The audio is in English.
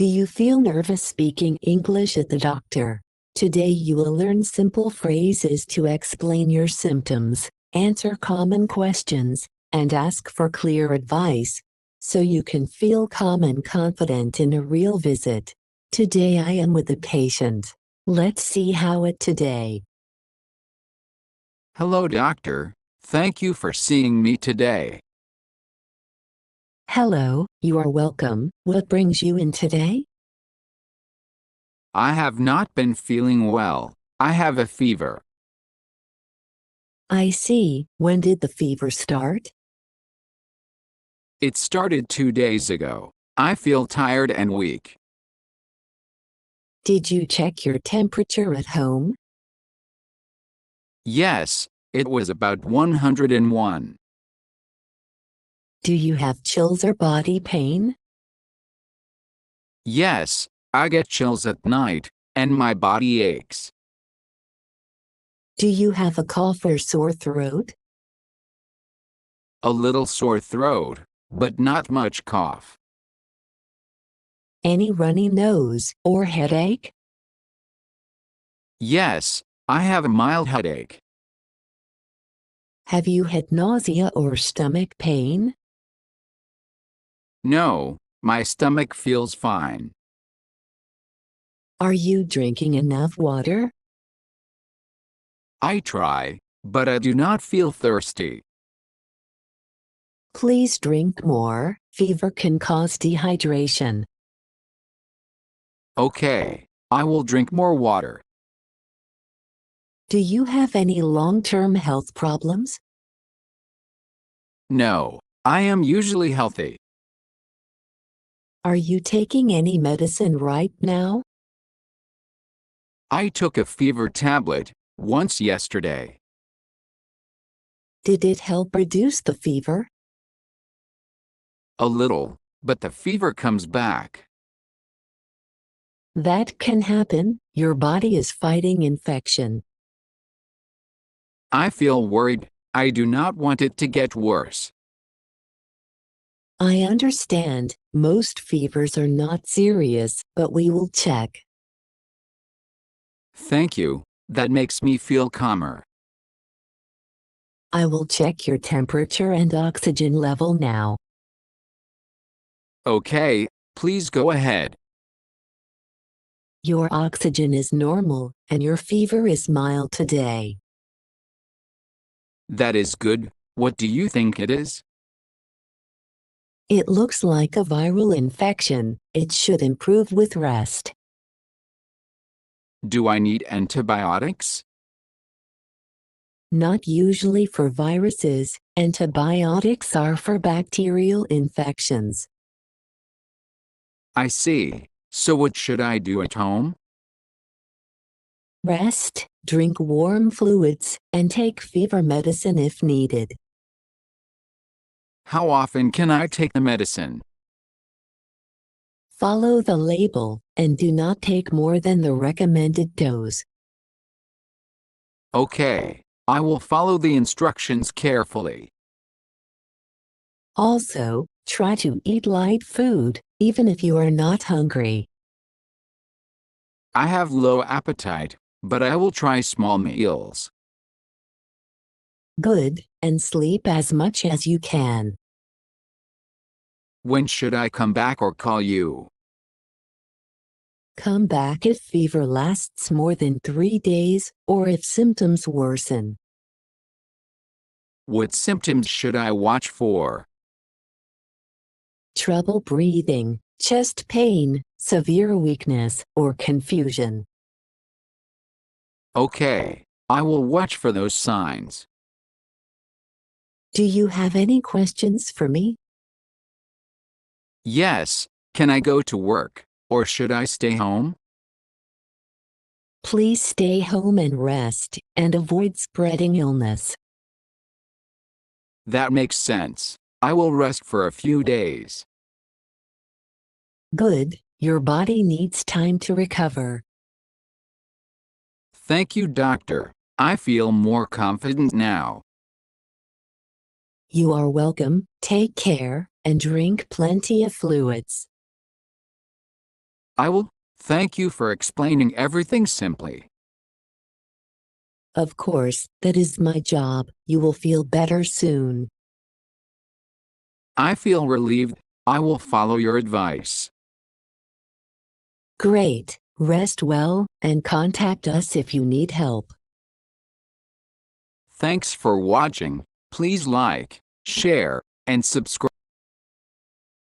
Do you feel nervous speaking English at the doctor? Today you will learn simple phrases to explain your symptoms, answer common questions, and ask for clear advice, so you can feel calm and confident in a real visit. Today I am with a patient. Let's see how it today. Hello, doctor. Thank you for seeing me today. Hello, you are welcome. What brings you in today? I have not been feeling well. I have a fever. I see. When did the fever start? It started 2 days ago. I feel tired and weak. Did you check your temperature at home? Yes, it was about 101. Do you have chills or body pain? Yes, I get chills at night, and my body aches. Do you have a cough or sore throat? A little sore throat, but not much cough. Any runny nose or headache? Yes, I have a mild headache. Have you had nausea or stomach pain? No, my stomach feels fine. Are you drinking enough water? I try, but I do not feel thirsty. Please drink more. Fever can cause dehydration. Okay, I will drink more water. Do you have any long-term health problems? No, I am usually healthy. Are you taking any medicine right now? I took a fever tablet once yesterday. Did it help reduce the fever? A little, but the fever comes back. That can happen. Your body is fighting infection. I feel worried. I do not want it to get worse. I understand. Most fevers are not serious, but we will check. Thank you, that makes me feel calmer. I will check your temperature and oxygen level now. Okay, please go ahead. Your oxygen is normal, and your fever is mild today. That is good. What do you think it is? It looks like a viral infection. It should improve with rest. Do I need antibiotics? Not usually for viruses. Antibiotics are for bacterial infections. I see. So what should I do at home? Rest, drink warm fluids, and take fever medicine if needed. How often can I take the medicine? Follow the label, and do not take more than the recommended dose. Okay, I will follow the instructions carefully. Also, try to eat light food, even if you are not hungry. I have low appetite, but I will try small meals. Good, and sleep as much as you can. When should I come back or call you? Come back if fever lasts more than 3 days, or if symptoms worsen. What symptoms should I watch for? Trouble breathing, chest pain, severe weakness, or confusion. Okay, I will watch for those signs. Do you have any questions for me? Yes, can I go to work, or should I stay home? Please stay home and rest, and avoid spreading illness. That makes sense. I will rest for a few days. Good, your body needs time to recover. Thank you, doctor. I feel more confident now. You are welcome. Take care, and drink plenty of fluids. I will. Thank you for explaining everything simply. Of course, that is my job. You will feel better soon. I feel relieved. I will follow your advice. Great. Rest well, and contact us if you need help. Thanks for watching. Please like, share, and subscribe.